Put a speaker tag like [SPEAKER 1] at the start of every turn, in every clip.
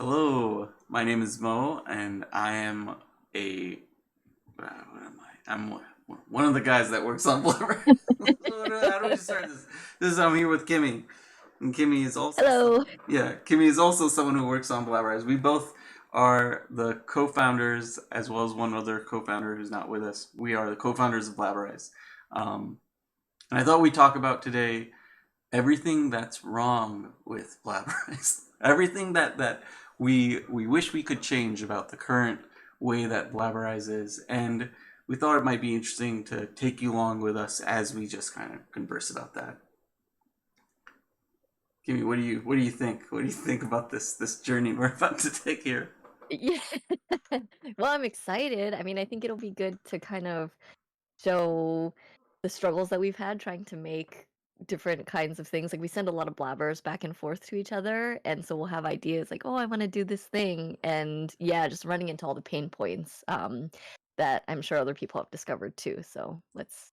[SPEAKER 1] Hello, my name is Mo, and I am a what am I? I'm one of the guys that works on Blubber. How do we start this? I'm here with Kimmy, and Kimmy is also
[SPEAKER 2] Hello.
[SPEAKER 1] Kimmy is also someone who works on Blabberize. We both are the co-founders, as well as one other co-founder who's not with us. We are the co-founders of Blabberize, um, and I thought we'd talk about today everything that's wrong with Blabberize. Everything that we wish we could change about the current way that Blabberize is, and we thought it might be interesting to take you along with us as we just kind of converse about that. Kimmy, what do you think? What do you think about this journey we're about to take here?
[SPEAKER 2] Yeah. Well, I'm excited. I mean, I think it'll be good to kind of show the struggles that we've had trying to make different kinds of things. Like we send a lot of blabbers back and forth to each other, and so we'll have ideas like, "Oh, I want to do this thing." And yeah, just running into all the pain points that I'm sure other people have discovered too. So, let's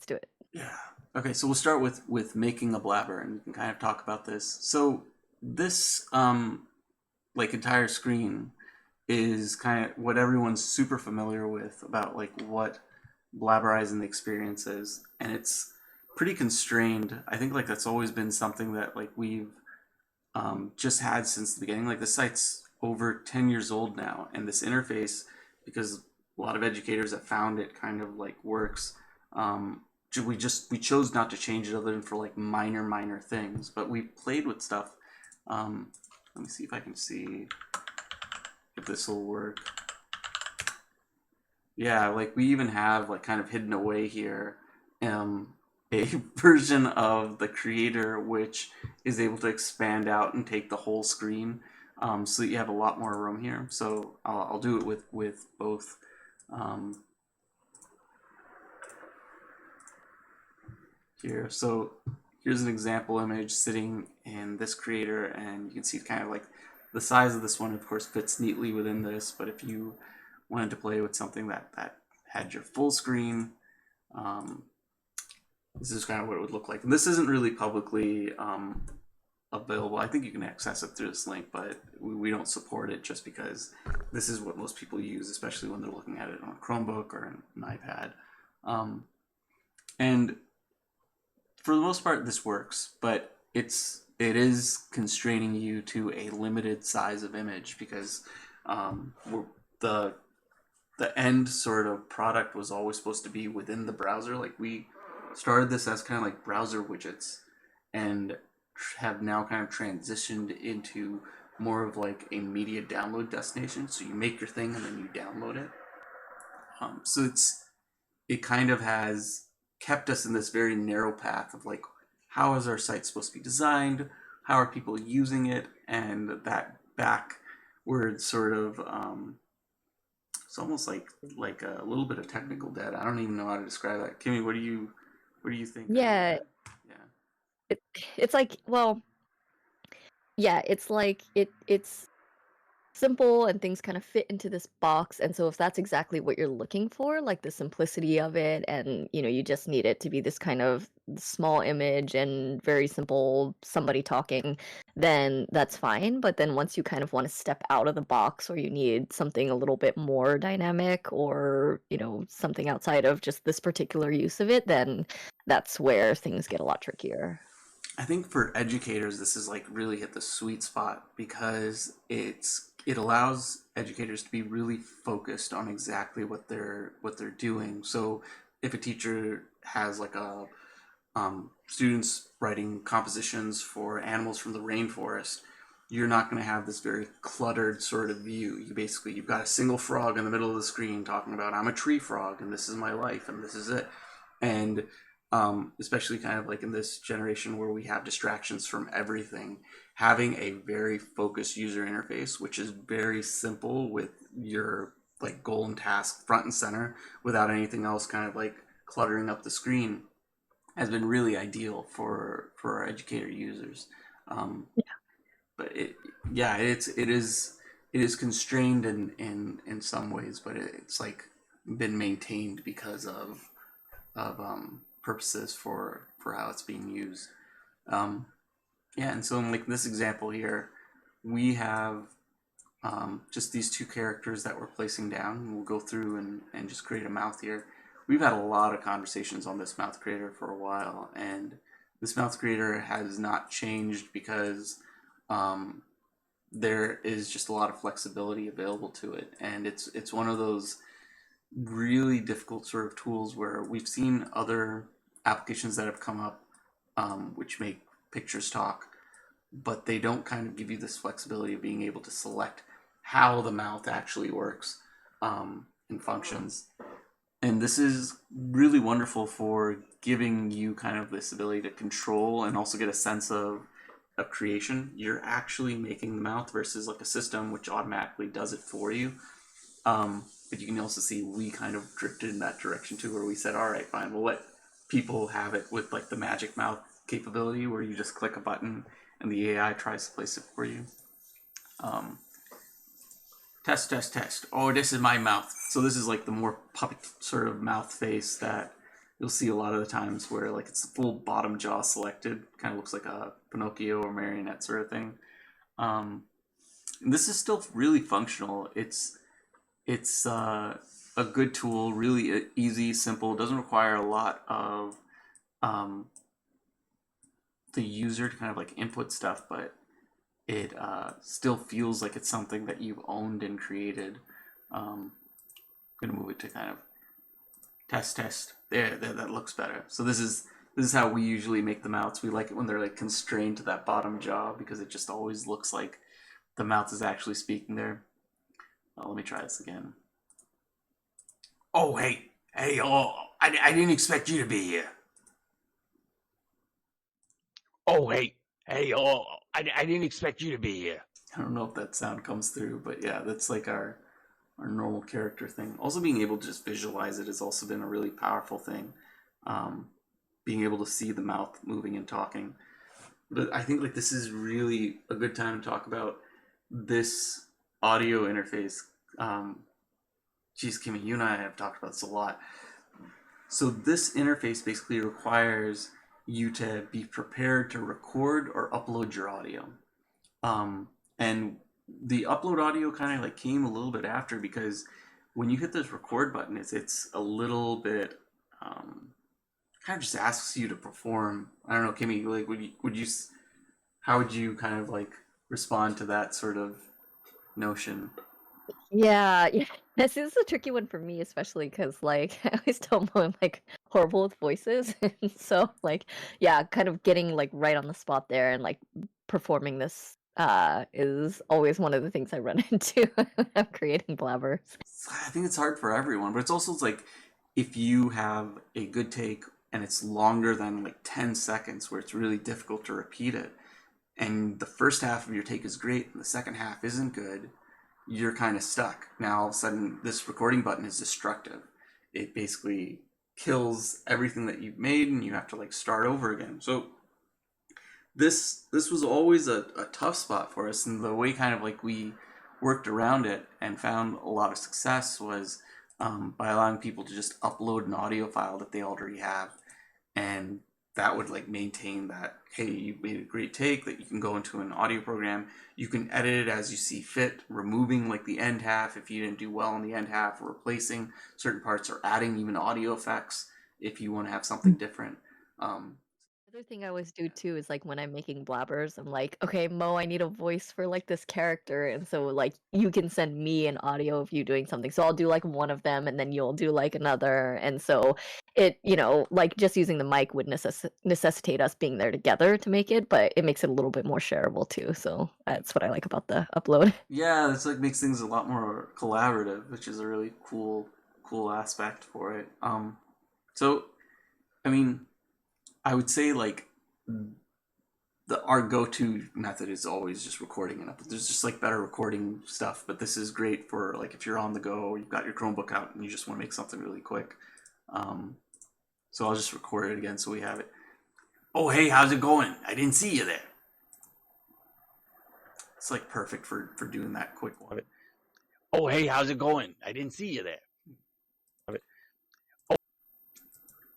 [SPEAKER 2] do it.
[SPEAKER 1] Yeah. Okay, so we'll start with making a blabber, and we can kind of talk about this. So this like entire screen is kind of what everyone's super familiar with about like what blabberizing the experience is, and it's pretty constrained. I think like that's always been something that like we've just had since the beginning. Like the site's over 10 years old now, and this interface, because a lot of educators have found it kind of like works. Um, we chose not to change it other than for like minor things, but we played with stuff. Um, Let me see if I can see if this will work. Yeah, like we even have like kind of hidden away here a version of the creator which is able to expand out and take the whole screen, so that you have a lot more room here. So I'll do it with both. Um, Here, so here's an example image sitting in this creator, and you can see kind of like the size of this one, of course, fits neatly within this. But if you wanted to play with something that had your full screen, um, this is kind of what it would look like. And this isn't really publicly available. I think you can access it through this link, but we don't support it just because this is what most people use, especially when they're looking at it on a Chromebook or an iPad. Um, and for the most part, this works, but it is constraining you to a limited size of image because we're, the the end sort of product was always supposed to be within the browser. Like we started this as kind of like browser widgets, and have now kind of transitioned into more of like a media download destination. So you make your thing and then you download it. So it kind of has kept us in this very narrow path of like, how is our site supposed to be designed? How are people using it? And that backward sort of it's almost like a little bit of technical debt. I don't even know how to describe that. Kimmy, what do you think of
[SPEAKER 2] Yeah,
[SPEAKER 1] that? Yeah.
[SPEAKER 2] it, it's like, well, yeah, it's like it's simple and things kind of fit into this box. And so if that's exactly what you're looking for, like the simplicity of it, and you just need it to be this kind of small image and very simple somebody talking, then that's fine. But then once you kind of want to step out of the box, or you need something a little bit more dynamic, or something outside of just this particular use of it, then that's where things get a lot trickier.
[SPEAKER 1] I think for educators, this is like really hit the sweet spot because it allows educators to be really focused on exactly what they're doing. So if a teacher has like a students writing compositions for animals from the rainforest, you're not going to have this very cluttered sort of view. You've got a single frog in the middle of the screen talking about I'm a tree frog and this is my life and this is it. And especially kind of like in this generation where we have distractions from everything, having a very focused user interface, which is very simple with your like goal and task front and center without anything else kind of like cluttering up the screen, has been really ideal for our educator users. Um, but yeah, it is constrained in some ways, but it's like been maintained because of purposes for how it's being used. Um, yeah, and so in like this example here, we have just these two characters that we're placing down. We'll go through and just create a mouth here. We've had a lot of conversations on this mouth creator for a while, and this mouth creator has not changed because um, there is just a lot of flexibility available to it, and it's one of those really difficult sort of tools where we've seen other applications that have come up, which make pictures talk, but they don't kind of give you this flexibility of being able to select how the mouth actually works and functions. And this is really wonderful for giving you kind of this ability to control and also get a sense of creation. You're actually making the mouth versus like a system which automatically does it for you. But you can also see we kind of drifted in that direction too, where we said, all right, fine, we'll let people have it with like the magic mouth capability where you just click a button and the AI tries to place it for you. Um, test, test, test. Oh, this is my mouth. So this is like the more puppet sort of mouth face that you'll see a lot of the times where like it's the full bottom jaw selected, kind of looks like a Pinocchio or marionette sort of thing. And this is still really functional. It's a good tool, really easy, simple. Doesn't require a lot of um, the user to kind of like input stuff, but it still feels like it's something that you've owned and created. I'm gonna move it to kind of test, test. There, that looks better. So this is how we usually make the mouths. We like it when they're like constrained to that bottom jaw because it just always looks like the mouth is actually speaking there. Let me try this again. Oh, hey, oh, I didn't expect you to be here.
[SPEAKER 3] Oh, hey, oh, I didn't expect you to be here.
[SPEAKER 1] I don't know if that sound comes through, but yeah, that's like our normal character thing. Also, being able to just visualize it has also been a really powerful thing. Um, Being able to see the mouth moving and talking. But I think like this is really a good time to talk about this audio interface. Geez, Kimmy, you and I have talked about this a lot. So this interface basically requires you to be prepared to record or upload your audio. And the upload audio kind of like came a little bit after because when you hit this record button, it's a little bit kind of just asks you to perform. I don't know, Kimmy, like would you how would you kind of like respond to that sort of notion?
[SPEAKER 2] Yeah, yeah. This is a tricky one for me, especially because like I always tell them I'm like horrible with voices, and so like yeah, kind of getting like right on the spot there and like performing this is always one of the things I run into when I'm creating blabbers.
[SPEAKER 1] I think it's hard for everyone, but it's like if you have a good take and it's longer than like 10 seconds where it's really difficult to repeat it, and the first half of your take is great and the second half isn't good, you're kind of stuck. Now all of a sudden this recording button is destructive. It basically kills everything that you've made and you have to like start over again. So this was always a tough spot for us, and the way kind of like we worked around it and found a lot of success was by allowing people to just upload an audio file that they already have, and that would like maintain that, hey, you made a great take, that you can go into an audio program, you can edit it as you see fit, removing like the end half if you didn't do well in the end half, or replacing certain parts, or adding even audio effects if you want to have something different. um,
[SPEAKER 2] Other thing I always do too is like when I'm making blabbers, I'm like, okay, Mo, I need a voice for like this character, and so like you can send me an audio of you doing something. So I'll do like one of them, and then you'll do like another, and so it, like just using the mic would necessitate us being there together to make it, but it makes it a little bit more shareable too. So that's what I like about the upload.
[SPEAKER 1] Yeah, it's like makes things a lot more collaborative, which is a really cool aspect for it. So I mean, I would say like the our go-to method is always just recording it up. There's just like better recording stuff, but this is great for like if you're on the go, you've got your Chromebook out, and you just want to make something really quick. Um, so I'll just record it again so we have it. Oh, hey, how's it going? I didn't see you there. It's like perfect for doing that quick one.
[SPEAKER 3] Oh, hey, how's it going? I didn't see you there.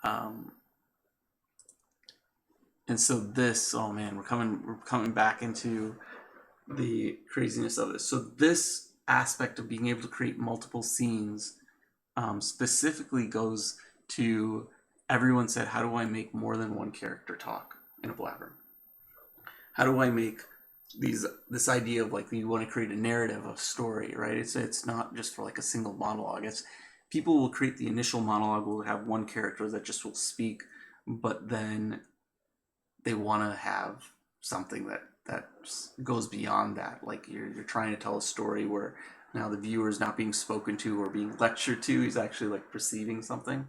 [SPEAKER 1] Um, and so this, oh man, we're coming back into the craziness of this. So this aspect of being able to create multiple scenes specifically goes to everyone said, how do I make more than one character talk in a blabber? How do I make this idea of like you want to create a narrative, a story, right? It's not just for like a single monologue. It's people will create the initial monologue, will have one character that just will speak, but then they want to have something that goes beyond that. Like you're trying to tell a story where now the viewer is not being spoken to or being lectured to. He's actually like perceiving something.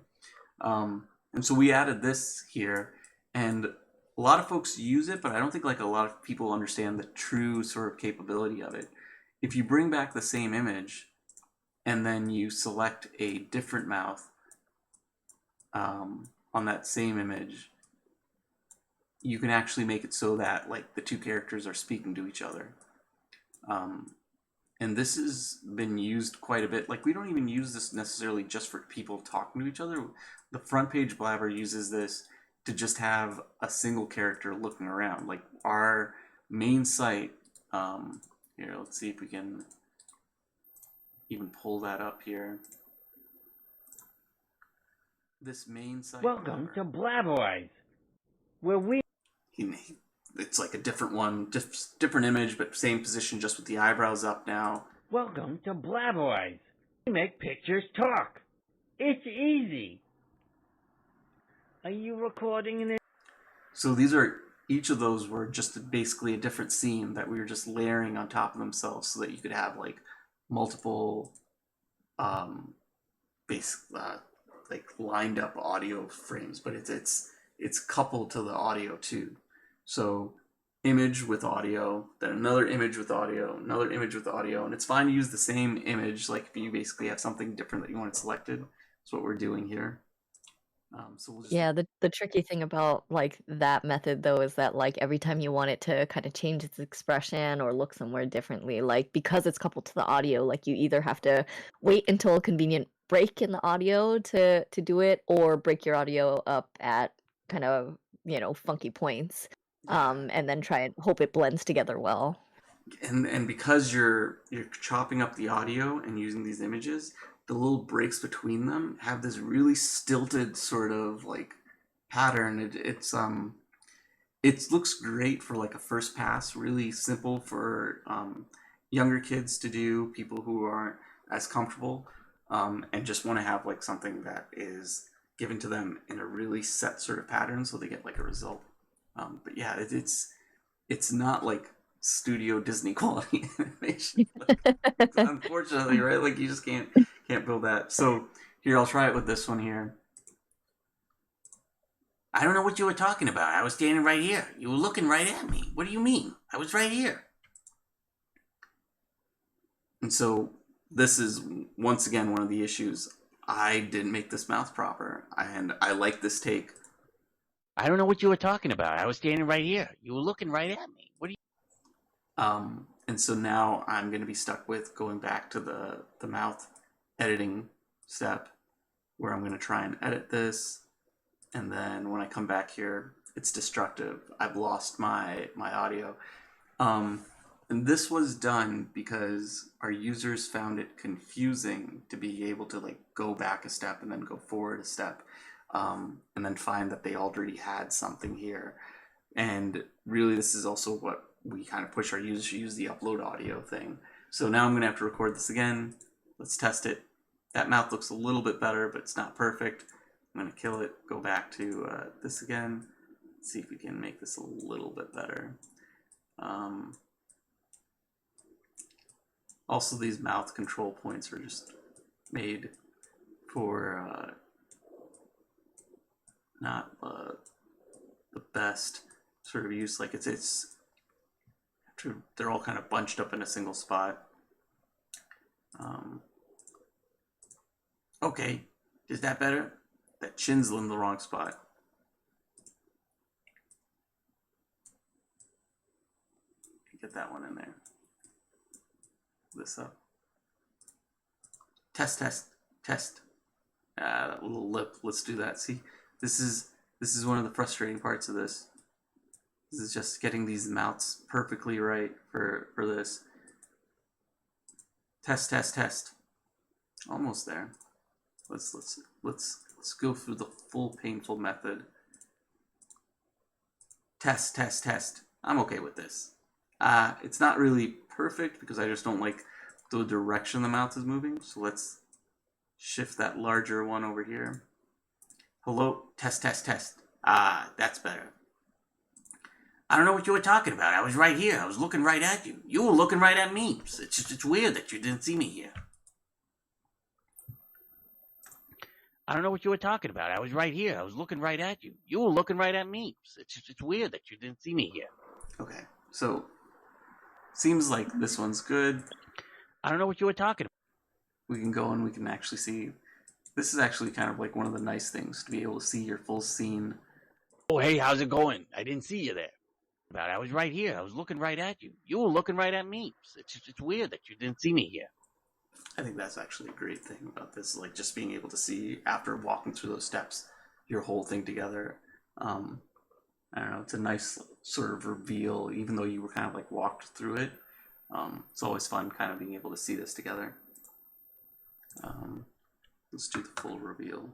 [SPEAKER 1] And so we added this here, and a lot of folks use it, but I don't think like a lot of people understand the true sort of capability of it. If you bring back the same image and then you select a different mouth on that same image, you can actually make it so that like the two characters are speaking to each other. And this has been used quite a bit. Like we don't even use this necessarily just for people talking to each other. The front page blabber uses this to just have a single character looking around. Like our main site, here, let's see if we can even pull that up here. This main site.
[SPEAKER 3] Welcome to Blabberize, where we...
[SPEAKER 1] It's like a different one, different image, but same position, just with the eyebrows up now.
[SPEAKER 3] Welcome to Blabberize. We make pictures talk. It's easy. Are you recording in it?
[SPEAKER 1] So each of those were just basically a different scene that we were just layering on top of themselves so that you could have like multiple like lined up audio frames, but it's coupled to the audio too. So image with audio, then another image with audio, another image with audio, and it's fine to use the same image. Like if you basically have something different that you want selected, that's what we're doing here. So we'll just
[SPEAKER 2] Yeah, the tricky thing about like that method though is that like every time you want it to kind of change its expression or look somewhere differently, like because it's coupled to the audio, like you either have to wait until a convenient break in the audio to do it, or break your audio up at kind of, funky points, and then try and hope it blends together well.
[SPEAKER 1] and because you're chopping up the audio and using these images, the little breaks between them have this really stilted sort of like pattern. It looks great for like a first pass, really simple for younger kids to do, people who aren't as comfortable, and just want to have like something that is given to them in a really set sort of pattern so they get like a result. But yeah, it's not like studio Disney quality animation. Unfortunately, right? Like you just can't build that. So here, I'll try it with this one here. I don't know what you were talking about. I was standing right here. You were looking right at me. What do you mean? I was right here. And so this is once again one of the issues. I didn't make this mouth proper, and I like this take.
[SPEAKER 3] I don't know what you were talking about. I was standing right here. You were looking right at me. What do you...
[SPEAKER 1] And so now I'm going to be stuck with going back to the mouth editing step, where I'm going to try and edit this, and then when I come back here, it's destructive. I've lost my audio. And this was done because our users found it confusing to be able to like go back a step and then go forward a step, and then find that they already had something here. And really, this is also what we kind of push our users to use, the upload audio thing. So now I'm going to have to record this again. Let's test it. That mouth looks a little bit better, but it's not perfect. I'm going to kill it, go back to this again, see if we can make this a little bit better. Also, these mouth control points are just made for not the best sort of use. Like they're all kind of bunched up in a single spot. Okay, is that better? That chin's in the wrong spot. Get that one in there. This up. Test. That little lip. Let's do that. See, this is one of the frustrating parts of this. This is just getting these mouths perfectly right for this. Test, test, test. Almost there. Let's go through the full painful method. Test, test, test. I'm okay with this. It's not really perfect because I just don't like the direction the mouth is moving. So let's shift that larger one over here. Hello, test, test, test. That's better. I don't know what you were talking about. I was right here. I was looking right at you. You were looking right at me. It's weird that you didn't see me here.
[SPEAKER 3] I don't know what you were talking about. I was right here. I was looking right at you. You were looking right at me. It's weird that you didn't see me here.
[SPEAKER 1] Okay, so seems like this one's good.
[SPEAKER 3] I don't know what you were talking about.
[SPEAKER 1] We can go and we can actually see. This is actually kind of like one of the nice things to be able to see your full scene.
[SPEAKER 3] Oh, hey, how's it going? I didn't see you there. I was right here. I was looking right at you. You were looking right at me. It's weird that you didn't see me here.
[SPEAKER 1] I think that's actually a great thing about this, like just being able to see after walking through those steps, your whole thing together. I don't know, it's a nice sort of reveal, even though you were kind of like walked through it. It's always fun kind of being able to see this together. Let's do the full reveal.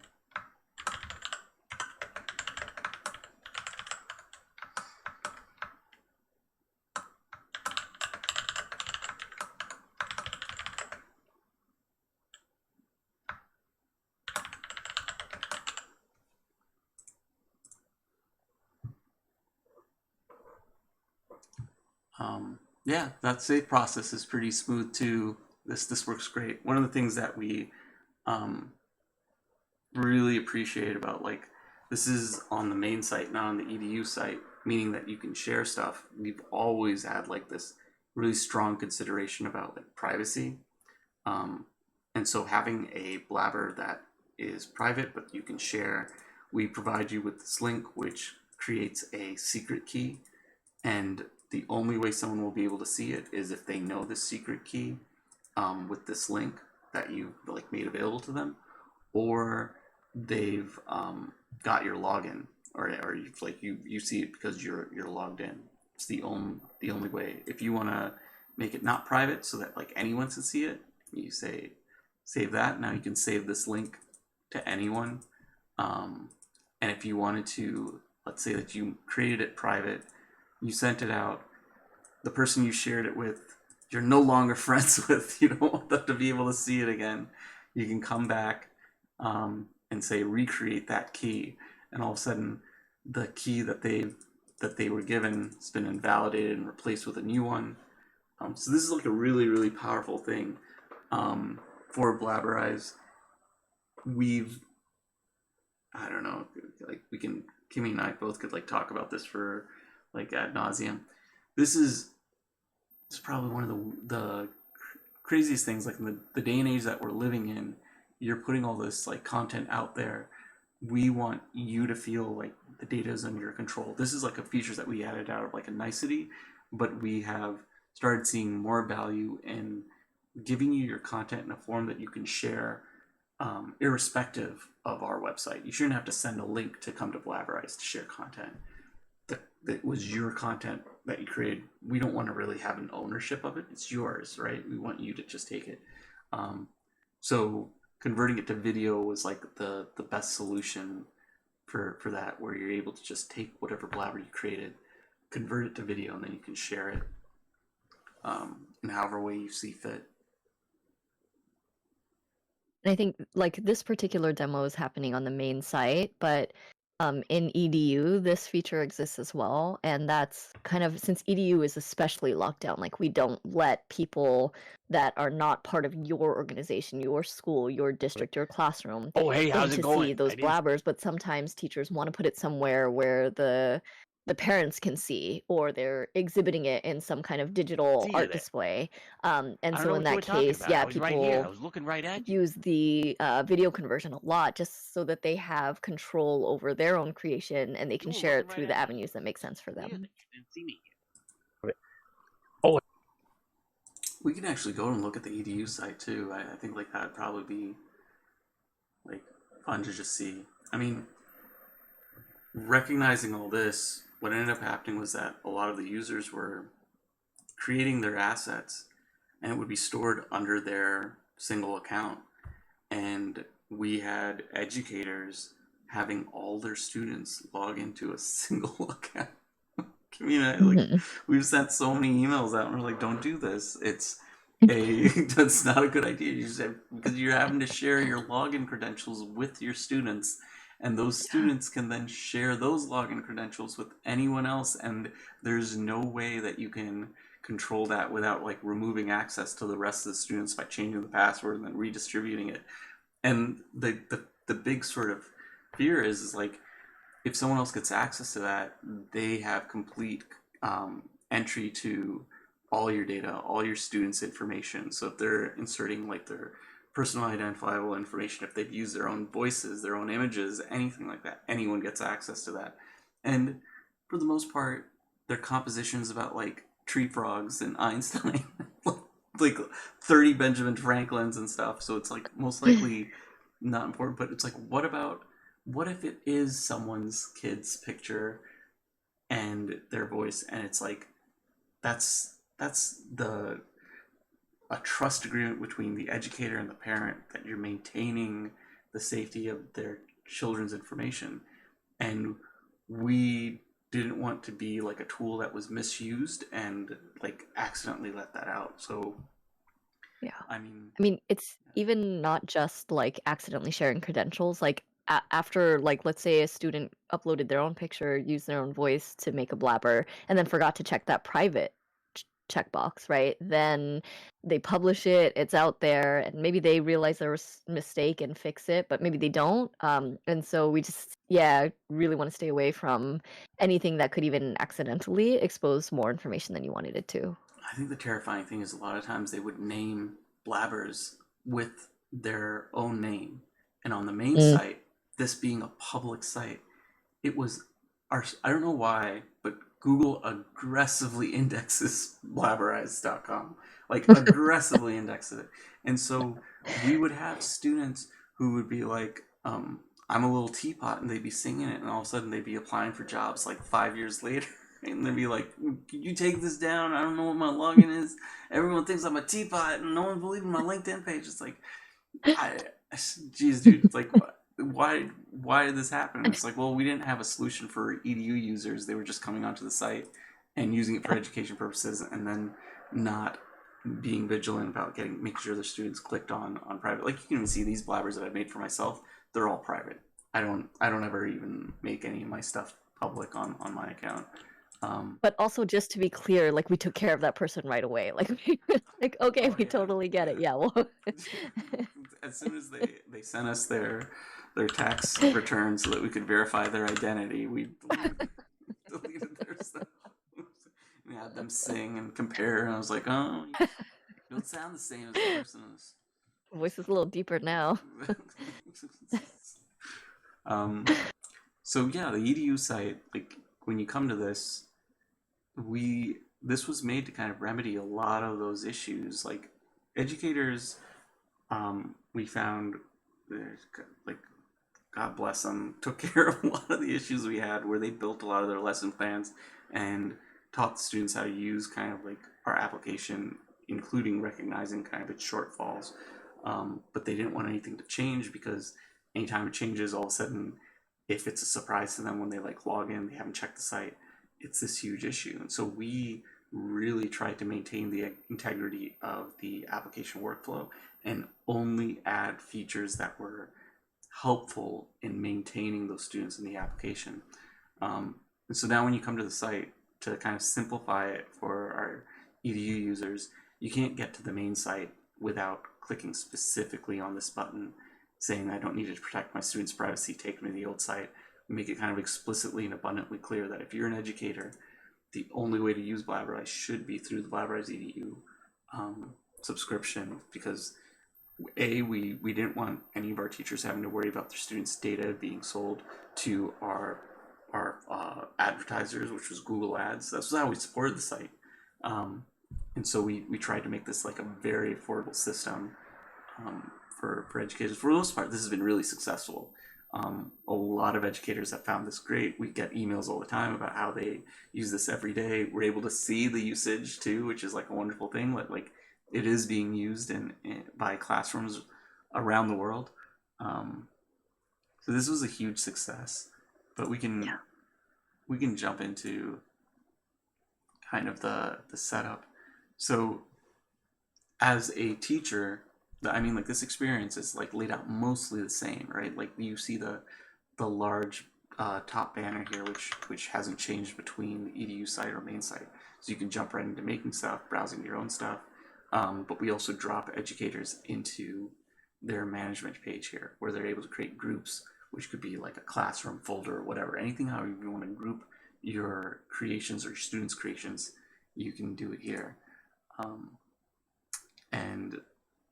[SPEAKER 1] Yeah, that save process is pretty smooth too. This works great. One of the things that we really appreciate about, like, this is on the main site, not on the edu site, meaning that you can share stuff. We've always had like this really strong consideration about like privacy, and so having a blabber that is private but you can share, we provide you with this link which creates a secret key, and the only way someone will be able to see it is if they know this secret key with this link that you like made available to them, or they've got your login, or you see it because you're logged in. It's the only way. If you want to make it not private so that like anyone can see it, you say save that. Now you can save this link to anyone, and if you wanted to, let's say that you created it private, you sent it out, the person you shared it with, you're no longer friends with, you don't want them to be able to see it again, you can come back and say recreate that key, and all of a sudden the key that they were given has been invalidated and replaced with a new one. So this is like a really powerful thing for Blabberize. I don't know, like Kimmy and I both could like talk about this for like ad nauseum. This is probably one of the craziest things, like in the day and age that we're living in. You're putting all this like content out there. We want you to feel like the data is under your control. This is like a feature that we added out of like a nicety, but we have started seeing more value in giving you your content in a form that you can share, irrespective of our website. You shouldn't have to send a link to come to Blabberize to share content. That was your content that you created. We don't want to really have an ownership of it. It's yours, right? We want you to just take it. So converting it to video was like the best solution for that, where you're able to just take whatever blabber you created, convert it to video, and then you can share it in however way you see fit.
[SPEAKER 2] And I think like this particular demo is happening on the main site, but in EDU, this feature exists as well. And that's kind of, since EDU is especially locked down, like we don't let people that are not part of your organization, your school, your district, your classroom,
[SPEAKER 3] Oh, hey, how's
[SPEAKER 2] in
[SPEAKER 3] it
[SPEAKER 2] to
[SPEAKER 3] going?
[SPEAKER 2] see those blabbers. But sometimes teachers want to put it somewhere where the parents can see, or they're exhibiting it in some kind of digital
[SPEAKER 3] See you
[SPEAKER 2] art
[SPEAKER 3] there.
[SPEAKER 2] display.
[SPEAKER 3] I
[SPEAKER 2] And
[SPEAKER 3] don't
[SPEAKER 2] so
[SPEAKER 3] know
[SPEAKER 2] in
[SPEAKER 3] what you were
[SPEAKER 2] that
[SPEAKER 3] talking
[SPEAKER 2] case,
[SPEAKER 3] about.
[SPEAKER 2] yeah,
[SPEAKER 3] I was right here. I
[SPEAKER 2] people
[SPEAKER 3] was looking right at you.
[SPEAKER 2] use the video conversion a lot just so that they have control over their own creation and they
[SPEAKER 3] You
[SPEAKER 2] can
[SPEAKER 3] were
[SPEAKER 2] share
[SPEAKER 3] looking
[SPEAKER 2] it through
[SPEAKER 3] right
[SPEAKER 2] the
[SPEAKER 3] at me.
[SPEAKER 2] avenues that make sense for
[SPEAKER 3] Weird
[SPEAKER 2] them.
[SPEAKER 3] that you didn't see me
[SPEAKER 1] We can actually go and look at the edu site too. I think like that'd probably be like fun to just see. I mean, recognizing all this, what ended up happening was that a lot of the users were creating their assets and it would be stored under their single account. And we had educators having all their students log into a single account.
[SPEAKER 2] Mhm.
[SPEAKER 1] We've sent so many emails out and we're like, don't do this. That's not a good idea. Because you're having to share your login credentials with your students, and those
[SPEAKER 2] Yeah.
[SPEAKER 1] students can then share those login credentials with anyone else, and there's no way that you can control that without like removing access to the rest of the students by changing the password and then redistributing it. And the big sort of fear is like, if someone else gets access to that, they have complete entry to all your data, all your students' information. So if they're inserting like their personal identifiable information, if they've used their own voices, their own images, anything like that, anyone gets access to that. And for the most part, their compositions about like tree frogs and Einstein, like 30 Benjamin Franklins and stuff. So it's like most likely not important. But it's like, what if it is someone's kid's picture and their voice, and it's like that's the a trust agreement between the educator and the parent that you're maintaining the safety of their children's information. And we didn't want to be like a tool that was misused and like accidentally let that out. So
[SPEAKER 2] Yeah.
[SPEAKER 1] I mean,
[SPEAKER 2] I mean, it's even not just like accidentally sharing credentials. Like after, like, let's say a student uploaded their own picture, used their own voice to make a blabber, and then forgot to check that private checkbox, right? Then they publish it, it's out there, and maybe they realize there was a mistake and fix it, but maybe they don't. And so we just, yeah, really want to stay away from anything that could even accidentally expose more information than you wanted it to.
[SPEAKER 1] I think the terrifying thing is a lot of times they would name blabbers with their own name. And on the main
[SPEAKER 2] Mm.
[SPEAKER 1] site, this being a public site, it was I don't know why, but Google aggressively indexes blabberize.com. Like aggressively indexes it. And so we would have students who would be like, I'm a little teapot, and they'd be singing it, and all of a sudden they'd be applying for jobs like 5 years later. And they'd be like, "Can you take this down? I don't know what my login is. Everyone thinks I'm a teapot, and no one believes my LinkedIn page." It's like, geez, dude. It's like, why did this happen? And it's like, well, we didn't have a solution for EDU users. They were just coming onto the site and using it for education purposes, and then not being vigilant about making sure their students clicked on private. Like, you can even see these blabbers that I've made for myself. They're all private. I don't ever even make any of my stuff public on my account.
[SPEAKER 2] But also, just to be clear, like, we took care of that person right away. Like, we were like, okay,
[SPEAKER 1] Oh
[SPEAKER 2] we
[SPEAKER 1] yeah,
[SPEAKER 2] totally get it. Yeah, well,
[SPEAKER 1] as soon as they sent us their tax return so that we could verify their identity, we deleted their stuff. We had them sing and compare, and I was like, oh, you don't sound the same as the person.
[SPEAKER 2] voice is a little deeper now.
[SPEAKER 1] um, so yeah, the EDU site, like when you come to this, this was made to kind of remedy a lot of those issues. Like educators, we found, like, God bless them, took care of a lot of the issues we had, where they built a lot of their lesson plans and taught the students how to use kind of like our application, including recognizing kind of its shortfalls. But they didn't want anything to change, because anytime it changes, all of a sudden, if it's a surprise to them when they like log in, they haven't checked the site, it's this huge issue. And so we really tried to maintain the integrity of the application workflow and only add features that were helpful in maintaining those students in the application. And so now when you come to the site, to kind of simplify it for our EDU users, you can't get to the main site without clicking specifically on this button saying, I don't need to protect my students' privacy, take me to the old site. We make it kind of explicitly and abundantly clear that if you're an educator, the only way to use Blabberize should be through the Blabberize EDU subscription, because we didn't want any of our teachers having to worry about their students' data being sold to our advertisers, which was Google Ads. That's how we supported the site. And so we tried to make this like a very affordable system for educators. For the most part, this has been really successful. A lot of educators have found this great. We get emails all the time about how they use this every day. We're able to see the usage too, which is like a wonderful thing. Like it is being used by classrooms around the world. Um, so this was a huge success, but we can jump into kind of the setup. So as a teacher, I mean, like this experience is like laid out mostly the same, right? Like you see the large top banner here, which hasn't changed between the edu site or main site. So you can jump right into making stuff, browsing your own stuff. But we also drop educators into their management page here, where they're able to create groups, which could be like a classroom folder or whatever. Anything however you want to group your creations or your students' creations, you can do it here. And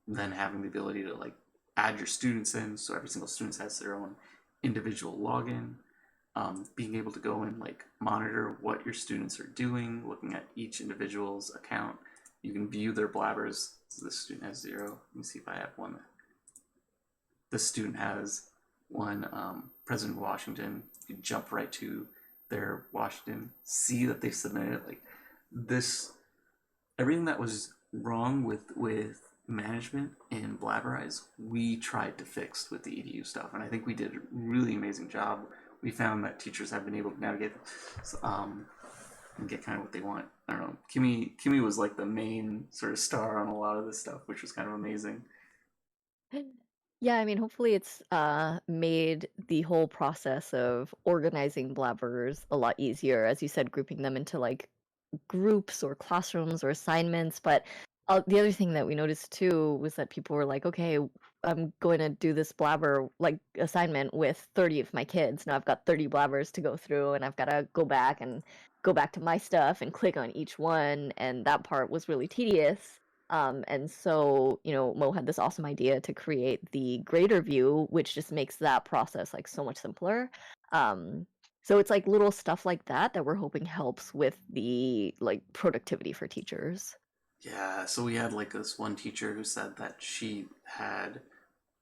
[SPEAKER 1] then having the ability to like add your students in, so every single student has their own individual login. Being able to go and like monitor what your students are doing, looking at each individual's account. You can view their blabbers. So this student has 0. Let me see if I have one. This student has one, President of Washington. You can jump right to their Washington, see that they submitted it. Like this, everything that was wrong with management in Blabberize, we tried to fix with the edu stuff, and I think we did a really amazing job. We found that teachers have been able to navigate and get kind of what they want. I don't know. Kimmy was like the main sort of star on a lot of this stuff, which was kind of amazing.
[SPEAKER 2] Yeah, I mean, hopefully it's made the whole process of organizing blabbers a lot easier, as you said, grouping them into like groups or classrooms or assignments. But the other thing that we noticed too was that people were like, okay, I'm going to do this blabber like assignment with 30 of my kids. Now I've got 30 blabbers to go through, and I've got to go back to my stuff and click on each one. And that part was really tedious. And so, Mo had this awesome idea to create the grader view, which just makes that process like so much simpler. So it's like little stuff like that that we're hoping helps with the like productivity for teachers.
[SPEAKER 1] Yeah, so we had like this one teacher who said that she had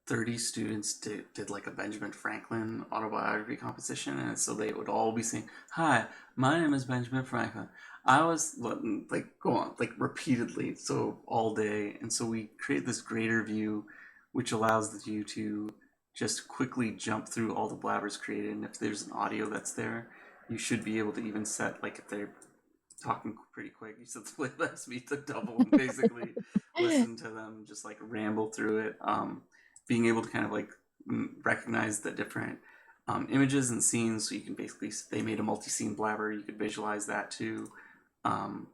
[SPEAKER 1] 30 students did like a Benjamin Franklin autobiography composition, and so they would all be saying, "Hi, my name is Benjamin Franklin. I was," like go on like repeatedly, so all day. And so we create this grader view, which allows you to just quickly jump through all the blabbers created, and if there's an audio that's there, you should be able to even set like if they're talking pretty quick, you set the playback speed to double and basically listen to them just like ramble through it. Being able to kind of like recognize the different images and scenes, so you can basically, they made a multi-scene blabber, you could visualize that too. um,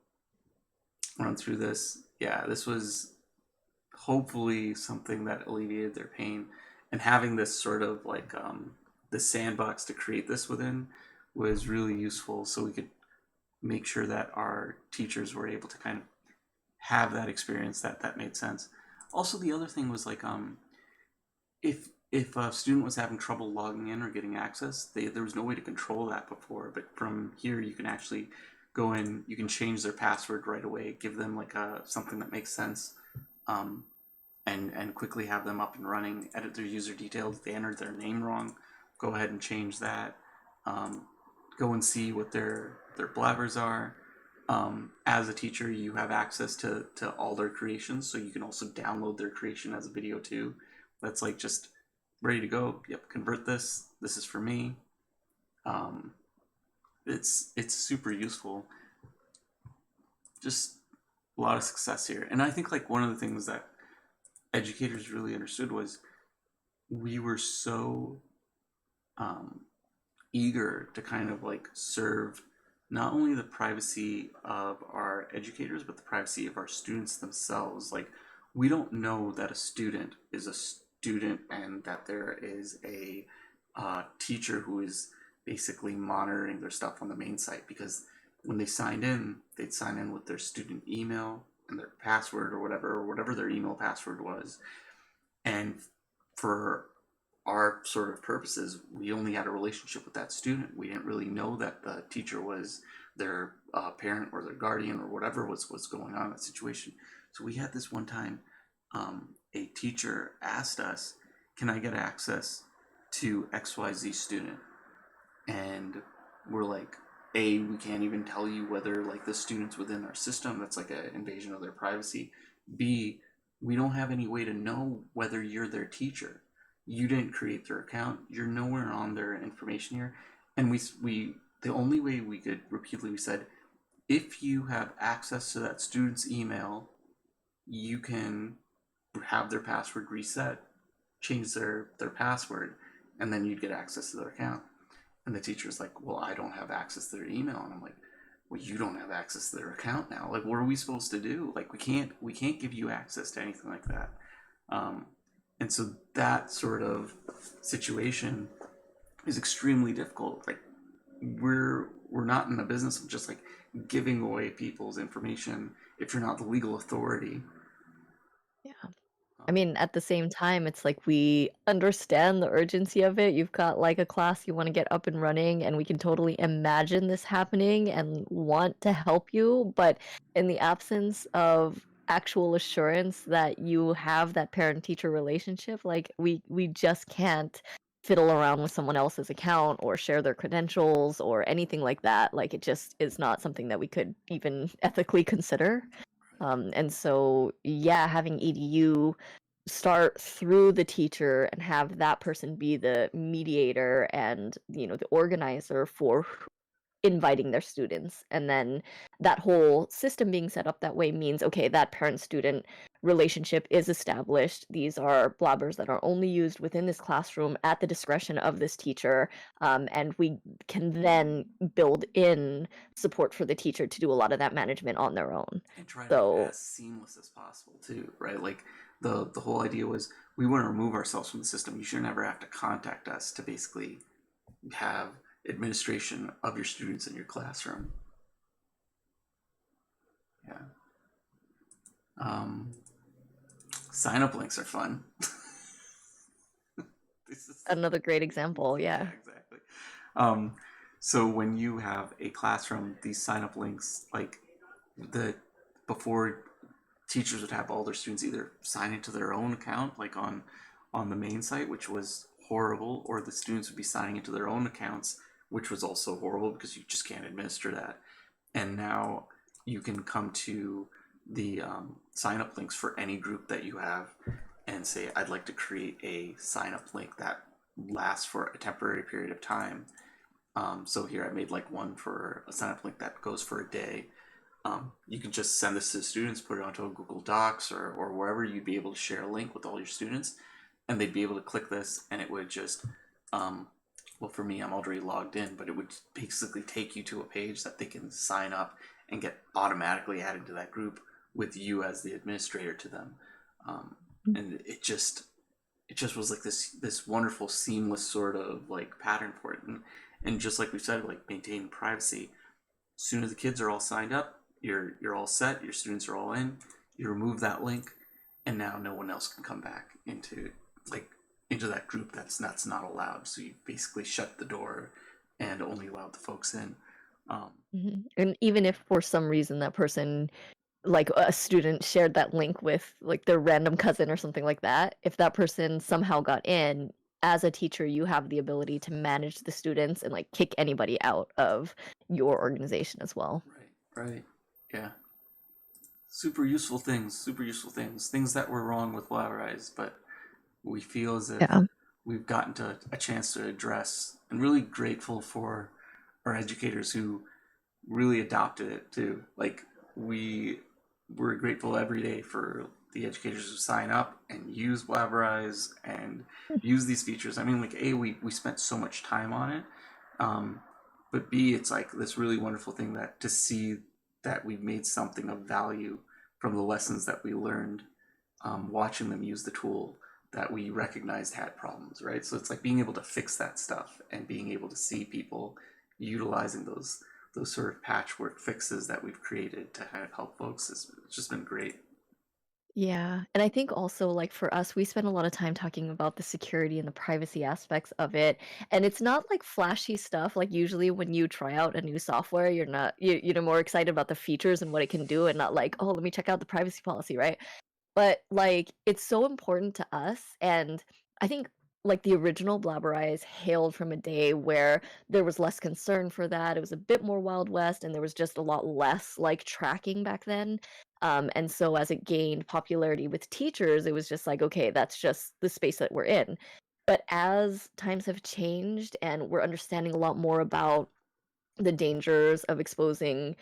[SPEAKER 1] Run through this. Yeah, this was hopefully something that alleviated their pain, and having this sort of like the sandbox to create this within was really useful, so we could make sure that our teachers were able to kind of have that experience that made sense. Also, the other thing was like if a student was having trouble logging in or getting access, there was no way to control that before. But from here, you can actually go in, you can change their password right away, give them like something that makes sense, and quickly have them up and running. Edit their user details. If they entered their name wrong, go ahead and change that. Go and see what their blabbers are. As a teacher, you have access to all their creations, so you can also download their creation as a video too. That's like just ready to go. Yep, convert this. This is for me. It's super useful. Just a lot of success here, and I think like one of the things that educators really understood was we were so eager to kind of like serve not only the privacy of our educators, but the privacy of our students themselves. Like, we don't know that a student is a student and that there is a teacher who is basically monitoring their stuff on the main site, because when they signed in, they'd sign in with their student email and their password or whatever their email password was. And for our sort of purposes, we only had a relationship with that student. We didn't really know that the teacher was their parent or their guardian or whatever was going on in that situation. So we had this one time, a teacher asked us, "Can I get access to XYZ student?" And we're like, we can't even tell you whether like the student's within our system. That's like an invasion of their privacy. B, we don't have any way to know whether you're their teacher. You didn't create their account. You're nowhere on their information here. And the only way we could repeatedly, we said, if you have access to that student's email, you can have their password reset, change their password, and then you'd get access to their account. And the teacher's like, well, I don't have access to their email. And I'm like, well, you don't have access to their account now. Like, what are we supposed to do? Like, we can't give you access to anything like that. And so that sort of situation is extremely difficult. Like, we're not in the business of just like giving away people's information if you're not the legal authority.
[SPEAKER 2] Yeah. I mean, at the same time, it's like we understand the urgency of it. You've got like a class you want to get up and running, and we can totally imagine this happening and want to help you. But in the absence of actual assurance that you have that parent-teacher relationship, like we just can't fiddle around with someone else's account or share their credentials or anything like that. Like it just is not something that we could even ethically consider. And so, yeah, having EDU start through the teacher and have that person be the mediator and, you know, the organizer for inviting their students. And then that whole system being set up that way means, okay, that parent-student relationship is established. These are blabbers that are only used within this classroom at the discretion of this teacher. And we can then build in support for the teacher to do a lot of that management on their own.
[SPEAKER 1] And try to make it
[SPEAKER 2] So
[SPEAKER 1] as seamless as possible too, right? Like the whole idea was we want to remove ourselves from the system. You should never have to contact us to basically have administration of your students in your classroom. Yeah. Sign up links are fun. This is
[SPEAKER 2] another great example, yeah.
[SPEAKER 1] exactly. So when you have a classroom, these sign up links, like the before teachers would have all their students either sign into their own account, like on the main site, which was horrible, or the students would be signing into their own accounts, which was also horrible because you just can't administer that. And now you can come to the sign up links for any group that you have and say, I'd like to create a sign up link that lasts for a temporary period of time. So here I made like one for a sign up link that goes for a day. You can just send this to the students, put it onto a Google Docs or wherever you'd be able to share a link with all your students, and they'd be able to click this, and it would just, well, for me, I'm already logged in, but it would basically take you to a page that they can sign up and get automatically added to that group with you as the administrator to them. And it just was like this wonderful seamless sort of like pattern for it, and just like we said, like maintaining privacy. As soon as the kids are all signed up, you're all set. Your students are all in. You remove that link, and now no one else can come back into that group that's not allowed. So you basically shut the door and only allow the folks in.
[SPEAKER 2] And even if for some reason that person, like a student shared that link with like their random cousin or something like that, if that person somehow got in, as a teacher, you have the ability to manage the students and like kick anybody out of your organization as well.
[SPEAKER 1] Right. Yeah. Super useful things. Things that were wrong with Blabberize, but we feel as if
[SPEAKER 2] Yeah.
[SPEAKER 1] we've gotten to a chance to address, and really grateful for our educators who really adopted it too. Like we're grateful every day for the educators who sign up and use Blabberize and use these features. I mean, like we spent so much time on it, but B, it's like this really wonderful thing that to see that we've made something of value from the lessons that we learned, watching them use the tool that we recognized had problems, right? So it's like being able to fix that stuff and being able to see people utilizing those sort of patchwork fixes that we've created to kind of help folks. It's just been great.
[SPEAKER 2] Yeah. And I think also, like for us, we spend a lot of time talking about the security and the privacy aspects of it. And it's not like flashy stuff. Like usually when you try out a new software, you're not, you're more excited about the features and what it can do and not like, oh, let me check out the privacy policy, right? But like it's so important to us. And I think like the original Blabberize hailed from a day where there was less concern for that. It was a bit more Wild West, and there was just a lot less like tracking back then. And so as it gained popularity with teachers, it was just like, okay, that's just the space that we're in. But as times have changed and we're understanding a lot more about the dangers of exposing,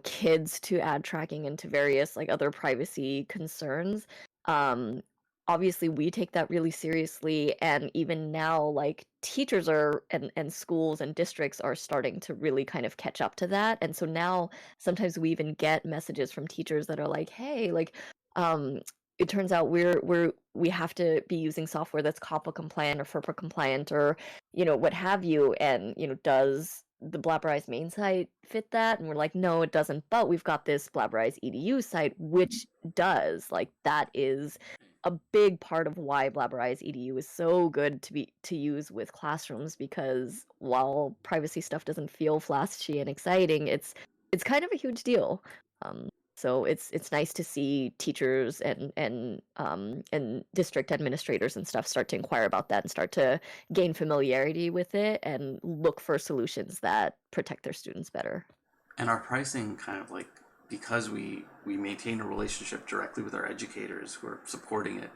[SPEAKER 2] kids to ad tracking and to various like other privacy concerns. Um, Obviously we take that really seriously, and even now, like teachers are and schools and districts are starting to really kind of catch up to that. And so now sometimes we even get messages from teachers that are like, hey, like um it turns out we have to be using software that's COPPA compliant or FERPA compliant or what have you. And does the Blabberize main site fit that? And we're like, no, it doesn't. But we've got this Blabberize edu site, which does. Like that is a big part of why Blabberize edu is so good to use with classrooms, because while privacy stuff doesn't feel flashy and exciting, it's kind of a huge deal. So it's nice to see teachers and district administrators and stuff start to inquire about that and start to gain familiarity with it and look for solutions that protect their students better.
[SPEAKER 1] And our pricing kind of like, because we maintain a relationship directly with our educators who are supporting it,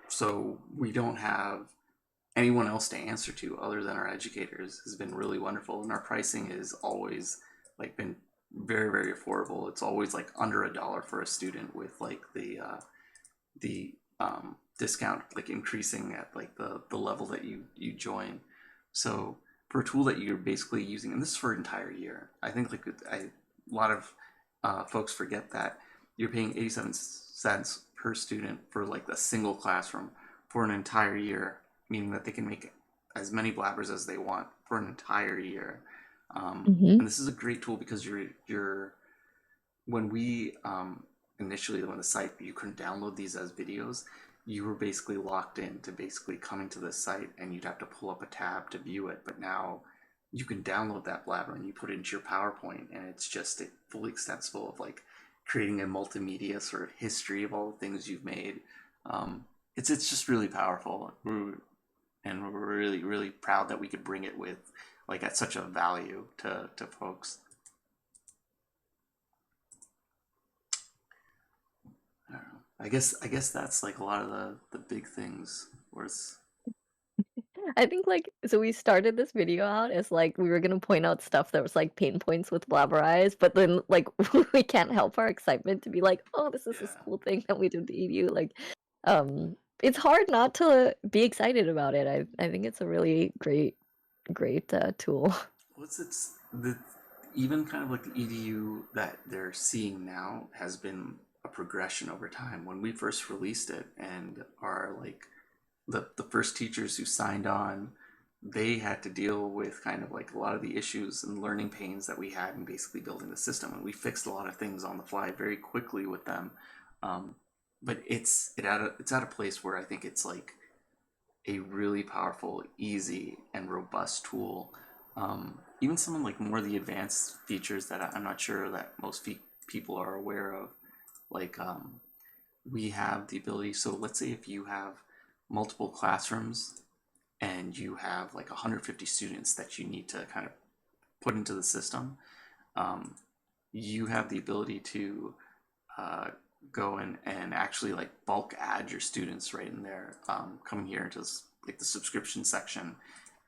[SPEAKER 1] so we don't have anyone else to answer to other than our educators, has been really wonderful. And our pricing is always like been very, very affordable. It's always like under $1 for a student, with like the discount like increasing at like the level that you join. So for a tool that you're basically using, and this is for an entire year, I think like a lot of folks forget that you're paying 87 cents per student for like a single classroom for an entire year, meaning that they can make as many blabbers as they want for an entire year.
[SPEAKER 2] Mm-hmm.
[SPEAKER 1] And this is a great tool because you're when we initially, when the site, you couldn't download these as videos, you were basically locked in to basically coming to this site, and you'd have to pull up a tab to view it. But now you can download that blabber and you put it into your PowerPoint, and it's just fully extensible of like creating a multimedia sort of history of all the things you've made. It's just really powerful. And we're really, really proud that we could bring it with like at such a value to folks. I don't know. I guess that's like a lot of the big things where it's
[SPEAKER 2] I think like so we started this video out as like we were gonna point out stuff that was like pain points with Blabberize, but then like we can't help our excitement to be like, oh, this is this
[SPEAKER 1] yeah.
[SPEAKER 2] cool thing that we did to EDU. Like, it's hard not to be excited about it. I think it's a really great tool.
[SPEAKER 1] It's the even kind of like the EDU that they're seeing now has been a progression over time. When we first released it, and our like the first teachers who signed on, they had to deal with kind of like a lot of the issues and learning pains that we had in basically building the system, and we fixed a lot of things on the fly very quickly with them. um, but it's at a place where I think it's like a really powerful, easy, and robust tool. Even some of like more of the advanced features that I'm not sure that most people are aware of, like we have the ability. So let's say if you have multiple classrooms and you have like 150 students that you need to kind of put into the system, um, you have the ability to uh, go and actually like bulk add your students right in there, coming here into like the subscription section,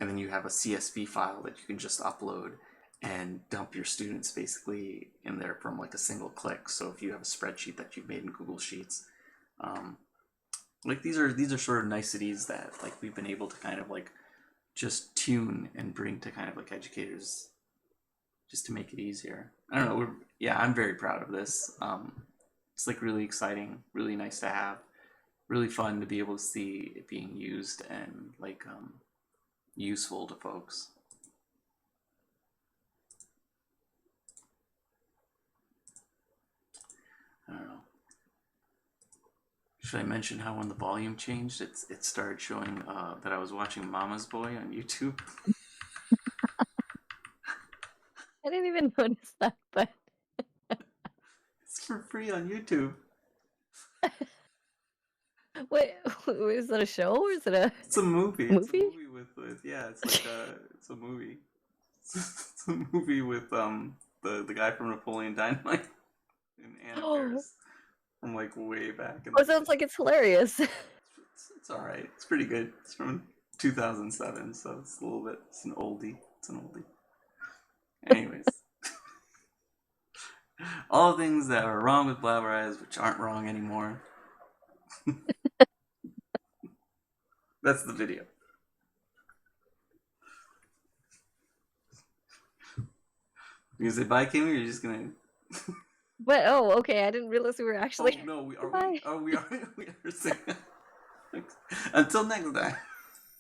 [SPEAKER 1] and then you have a CSV file that you can just upload and dump your students basically in there from like a single click. So if you have a spreadsheet that you've made in Google Sheets, um, like these are sort of niceties that like we've been able to kind of like just tune and bring to kind of like educators just to make it easier. I don't know. Yeah, I'm very proud of this. It's like really exciting, really nice to have, really fun to be able to see it being used and like useful to folks. I don't know. Should I mention how when the volume changed, it started showing that I was watching Mama's Boy on YouTube?
[SPEAKER 2] I didn't even notice that, but
[SPEAKER 1] It's for free on YouTube.
[SPEAKER 2] Wait, is that a show or is it a
[SPEAKER 1] It's a movie. It's a
[SPEAKER 2] movie?
[SPEAKER 1] movie with yeah. It's like it's a movie. It's a movie with the guy from Napoleon Dynamite and Anna
[SPEAKER 2] Oh,
[SPEAKER 1] Faris from like way back in
[SPEAKER 2] it
[SPEAKER 1] the
[SPEAKER 2] sounds
[SPEAKER 1] day.
[SPEAKER 2] like it's hilarious.
[SPEAKER 1] It's all right. It's pretty good. It's from 2007, so it's a little bit. It's an oldie. It's an oldie. Anyways, all the things that are wrong with Blabberize, which aren't wrong anymore. That's the video. You gonna say bye, Kimmy, or are you just gonna?
[SPEAKER 2] But oh, okay, I didn't realize we were actually.
[SPEAKER 1] Oh no, we are.
[SPEAKER 2] Bye.
[SPEAKER 1] We are saying. Until next time.